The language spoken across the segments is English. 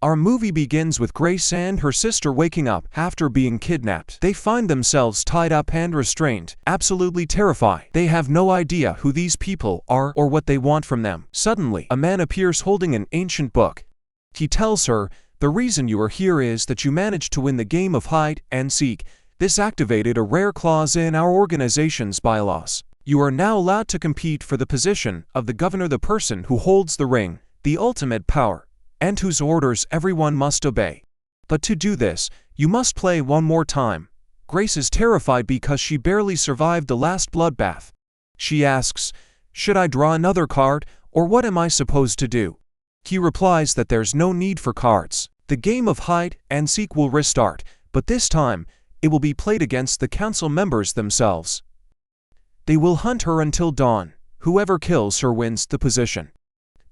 Our movie begins with Grace and her sister waking up after being kidnapped. They find themselves tied up and restrained, absolutely terrified. They have no idea who these people are or what they want from them. Suddenly, a man appears holding an ancient book. He tells her, "The reason you are here is that you managed to win the game of hide and seek. This activated a rare clause in our organization's bylaws. You are now allowed to compete for the position of the governor, the person who holds the ring, the ultimate power, and whose orders everyone must obey. But to do this, you must play one more time." Grace is terrified because she barely survived the last bloodbath. She asks, "Should I draw another card, or what am I supposed to do?" He replies that there's no need for cards. The game of hide and seek will restart, but this time, it will be played against the council members themselves. They will hunt her until dawn. Whoever kills her wins the position.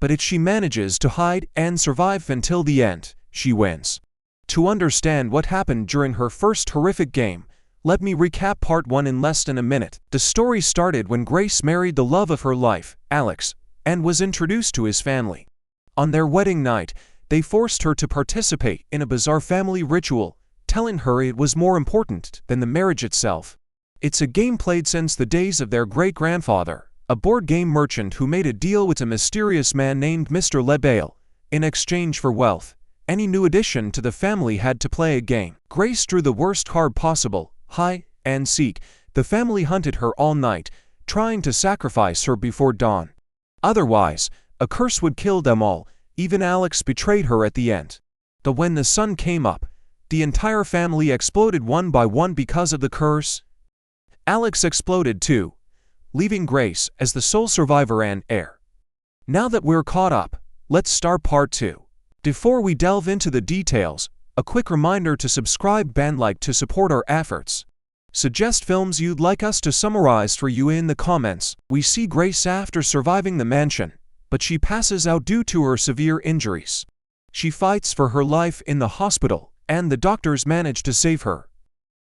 But if she manages to hide and survive until the end, she wins. To understand what happened during her first horrific game, let me recap part 1 in less than a minute. The story started when Grace married the love of her life, Alex, and was introduced to his family. On their wedding night, they forced her to participate in a bizarre family ritual, telling her it was more important than the marriage itself. It's a game played since the days of their great-grandfather, a board game merchant who made a deal with a mysterious man named Mr. Lebel. In exchange for wealth, any new addition to the family had to play a game. Grace drew the worst card possible, hide and seek. The family hunted her all night, trying to sacrifice her before dawn. Otherwise, a curse would kill them all. Even Alex betrayed her at the end. But when the sun came up, the entire family exploded one by one because of the curse. Alex exploded too, leaving Grace as the sole survivor and heir. Now that we're caught up, let's start part 2. Before we delve into the details, a quick reminder to subscribe and like to support our efforts. Suggest films you'd like us to summarize for you in the comments. We see Grace after surviving the mansion, but she passes out due to her severe injuries. She fights for her life in the hospital, and the doctors manage to save her.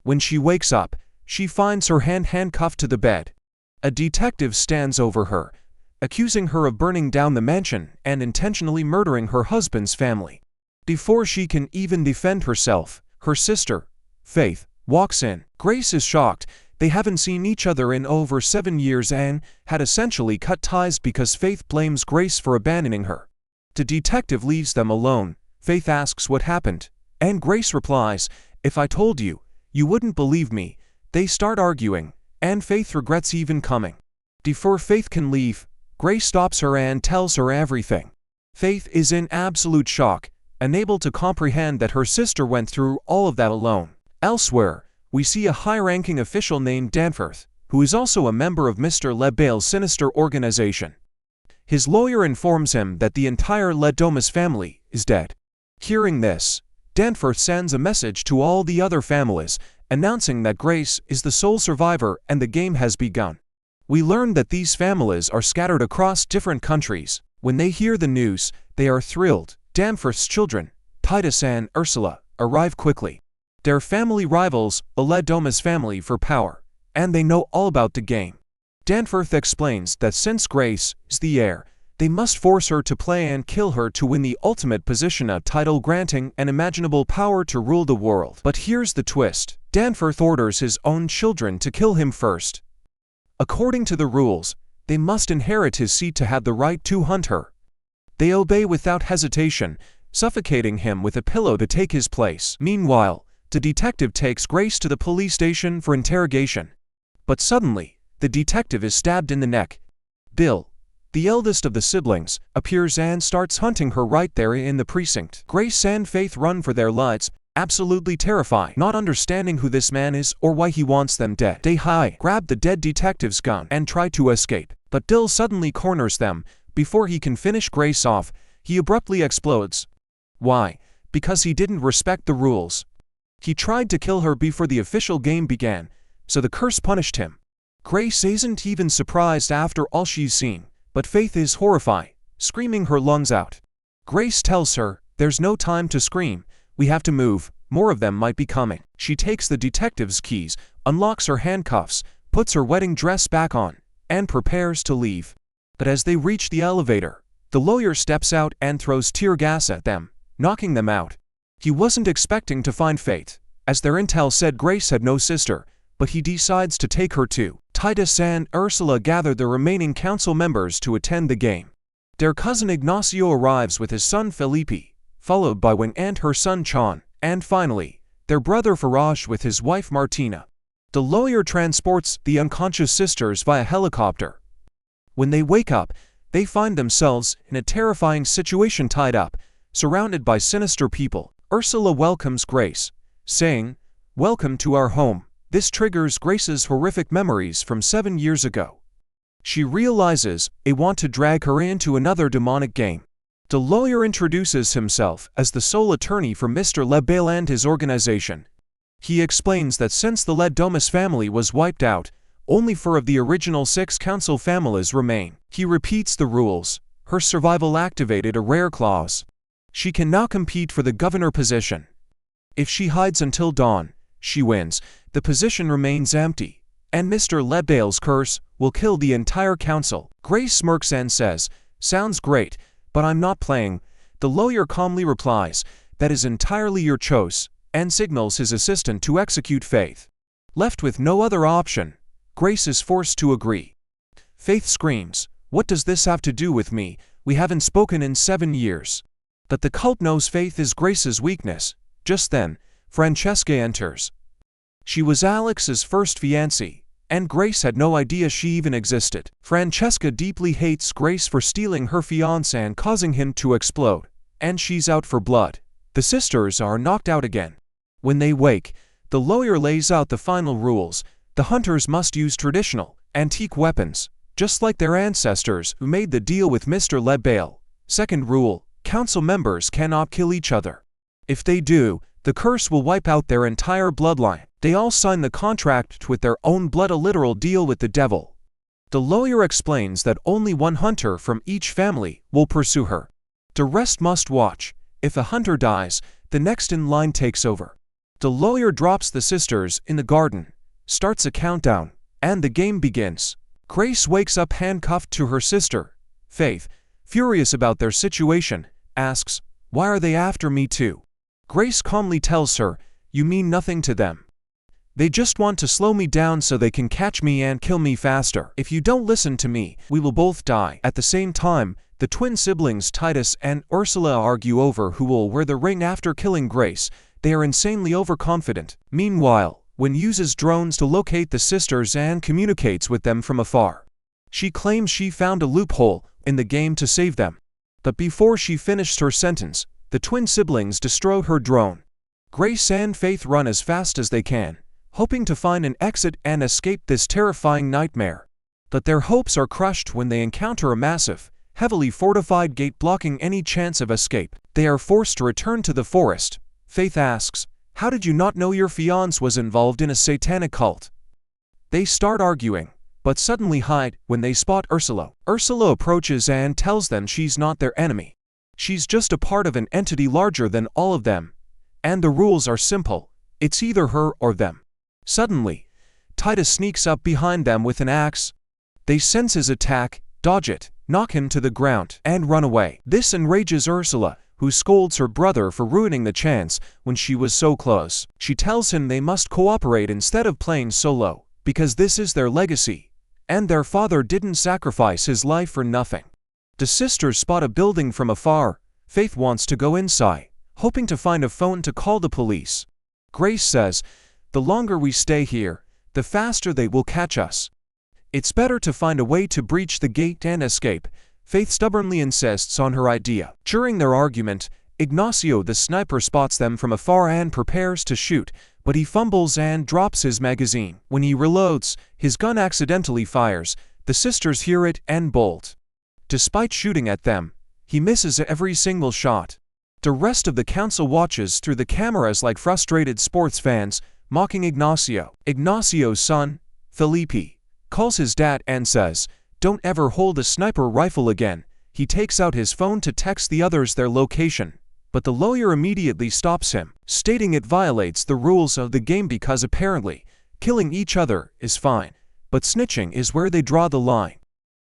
When she wakes up, she finds her hand handcuffed to the bed. A detective stands over her, accusing her of burning down the mansion and intentionally murdering her husband's family. Before she can even defend herself, her sister, Faith, walks in. Grace is shocked. They haven't seen each other in over 7 years and had essentially cut ties because Faith blames Grace for abandoning her. The detective leaves them alone. Faith asks what happened, and Grace replies, "If I told you, you wouldn't believe me." They start arguing, and Faith regrets even coming. Before Faith can leave, Grace stops her and tells her everything. Faith is in absolute shock, unable to comprehend that her sister went through all of that alone. Elsewhere, we see a high-ranking official named Danforth, who is also a member of Mr. Lebel's sinister organization. His lawyer informs him that the entire Ledomus family is dead. Hearing this, Danforth sends a message to all the other families, announcing that Grace is the sole survivor and the game has begun. We learn that these families are scattered across different countries. When they hear the news, they are thrilled. Danforth's children, Titus and Ursula, arrive quickly. They're family rivals, the Ledomus family for power, and they know all about the game. Danforth explains that since Grace is the heir, they must force her to play and kill her to win the ultimate position, a title granting an imaginable power to rule the world. But here's the twist. Danforth orders his own children to kill him first. According to the rules, they must inherit his seat to have the right to hunt her. They obey without hesitation, suffocating him with a pillow to take his place. Meanwhile, the detective takes Grace to the police station for interrogation. But suddenly, the detective is stabbed in the neck. Bill, the eldest of the siblings, appears and starts hunting her right there in the precinct. Grace and Faith run for their lives, absolutely terrified, not understanding who this man is or why he wants them dead. They grab the dead detective's gun and try to escape, but Bill suddenly corners them. Before he can finish Grace off, he abruptly explodes. Why? Because he didn't respect the rules. He tried to kill her before the official game began, so the curse punished him. Grace isn't even surprised after all she's seen, but Faith is horrified, screaming her lungs out. Grace tells her, "There's no time to scream, we have to move, more of them might be coming." She takes the detective's keys, unlocks her handcuffs, puts her wedding dress back on, and prepares to leave. But as they reach the elevator, the lawyer steps out and throws tear gas at them, knocking them out. He wasn't expecting to find Faith, as their intel said Grace had no sister, but he decides to take her too. Titus and Ursula gather the remaining council members to attend the game. Their cousin Ignacio arrives with his son Felipe, followed by Wing and her son Chan, and finally, their brother Faraj with his wife Martina. The lawyer transports the unconscious sisters via helicopter. When they wake up, they find themselves in a terrifying situation, tied up, surrounded by sinister people. Ursula welcomes Grace, saying, "Welcome to our home." This triggers Grace's horrific memories from 7 years ago. She realizes they want to drag her into another demonic game. The lawyer introduces himself as the sole attorney for Mr. Lebel and his organization. He explains that since the Ledomus family was wiped out, only 4 of the original 6 council families remain. He repeats the rules. Her survival activated a rare clause. She can now compete for the governor position. If she hides until dawn, she wins. The position remains empty, and Mr. Lebel's curse will kill the entire council. Grace smirks and says, "Sounds great, but I'm not playing." The lawyer calmly replies, "That is entirely your choice," and signals his assistant to execute Faith. Left with no other option, Grace is forced to agree. Faith screams, "What does this have to do with me? We haven't spoken in 7 years." But the cult knows Faith is Grace's weakness. Just then, Francesca enters. She was Alex's first fiancée, and Grace had no idea she even existed. Francesca deeply hates Grace for stealing her fiancé and causing him to explode, and she's out for blood. The sisters are knocked out again. When they wake, the lawyer lays out the final rules. The hunters must use traditional, antique weapons, just like their ancestors who made the deal with Mr. Lebel. Second rule, council members cannot kill each other. If they do, the curse will wipe out their entire bloodline. They all sign the contract with their own blood, a literal deal with the devil. The lawyer explains that only 1 hunter from each family will pursue her. The rest must watch. If a hunter dies, the next in line takes over. The lawyer drops the sisters in the garden, starts a countdown, and the game begins. Grace wakes up handcuffed to her sister. Faith, furious about their situation, asks, "Why are they after me too?" Grace calmly tells her, "You mean nothing to them. They just want to slow me down so they can catch me and kill me faster. If you don't listen to me, we will both die." At the same time, the twin siblings Titus and Ursula argue over who will wear the ring after killing Grace. They are insanely overconfident. Meanwhile, Wynn uses drones to locate the sisters and communicates with them from afar. She claims she found a loophole in the game to save them. But before she finished her sentence, the twin siblings destroy her drone. Grace and Faith run as fast as they can, hoping to find an exit and escape this terrifying nightmare. But their hopes are crushed when they encounter a massive, heavily fortified gate blocking any chance of escape. They are forced to return to the forest. Faith asks, "How did you not know your fiancé was involved in a satanic cult?" They start arguing, but suddenly hide when they spot Ursula. Ursula approaches and tells them she's not their enemy. She's just a part of an entity larger than all of them. And the rules are simple. It's either her or them. Suddenly, Titus sneaks up behind them with an axe. They sense his attack, dodge it, knock him to the ground, and run away. This enrages Ursula, who scolds her brother for ruining the chance when she was so close. She tells him they must cooperate instead of playing solo, because this is their legacy, and their father didn't sacrifice his life for nothing. The sisters spot a building from afar. Faith wants to go inside, hoping to find a phone to call the police. Grace says, "The longer we stay here, the faster they will catch us. It's better to find a way to breach the gate and escape." Faith stubbornly insists on her idea. During their argument, Ignacio the sniper spots them from afar and prepares to shoot, but he fumbles and drops his magazine. When he reloads, his gun accidentally fires. The sisters hear it and bolt. Despite shooting at them, he misses every single shot. The rest of the council watches through the cameras like frustrated sports fans, mocking Ignacio. Ignacio's son, Felipe, calls his dad and says, "Don't ever hold a sniper rifle again." He takes out his phone to text the others their location, but the lawyer immediately stops him, stating it violates the rules of the game because apparently, killing each other is fine, but snitching is where they draw the line.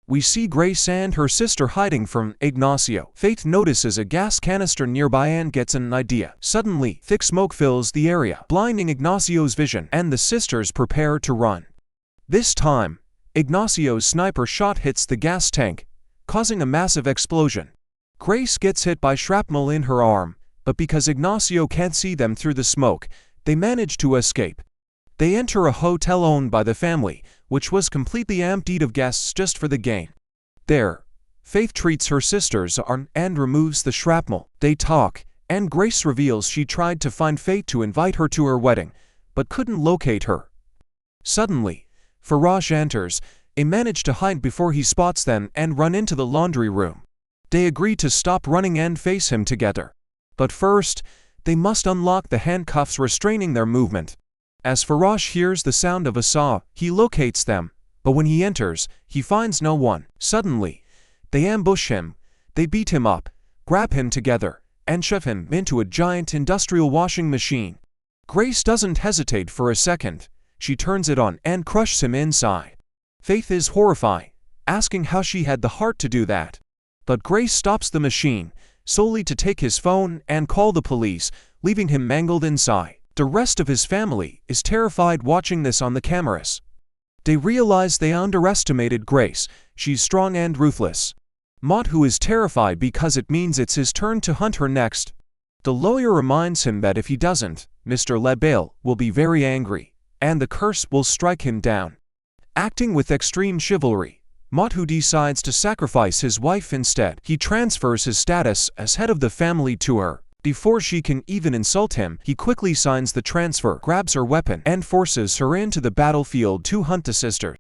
We see Grace and her sister hiding from Ignacio. Faith notices a gas canister nearby and gets an idea. Suddenly, thick smoke fills the area, blinding Ignacio's vision, and the sisters prepare to run. This time, Ignacio's sniper shot hits the gas tank, causing a massive explosion. Grace gets hit by shrapnel in her arm, but because Ignacio can't see them through the smoke, they manage to escape. They enter a hotel owned by the family, which was completely emptied of guests just for the gain. There, Faith treats her sister's arm and removes the shrapnel. They talk, and Grace reveals she tried to find Faith to invite her to her wedding, but couldn't locate her. Suddenly, Faraj enters. They manage to hide before he spots them and run into the laundry room. They agree to stop running and face him together. But first, they must unlock the handcuffs restraining their movement. As Faraj hears the sound of a saw, he locates them, but when he enters, he finds no one. Suddenly, they ambush him. They beat him up, grab him together, and shove him into a giant industrial washing machine. Grace doesn't hesitate for a second. She turns it on and crushes him inside. Faith is horrified, asking how she had the heart to do that. But Grace stops the machine, solely to take his phone and call the police, leaving him mangled inside. The rest of his family is terrified watching this on the cameras. They realize they underestimated Grace. She's strong and ruthless. Mott, who is terrified because it means it's his turn to hunt her next. The lawyer reminds him that if he doesn't, Mr. Lebel will be very angry, and the curse will strike him down. Acting with extreme chivalry, Mott, who decides to sacrifice his wife instead. He transfers his status as head of the family to her. Before she can even insult him, he quickly signs the transfer, grabs her weapon, and forces her into the battlefield to hunt the sister.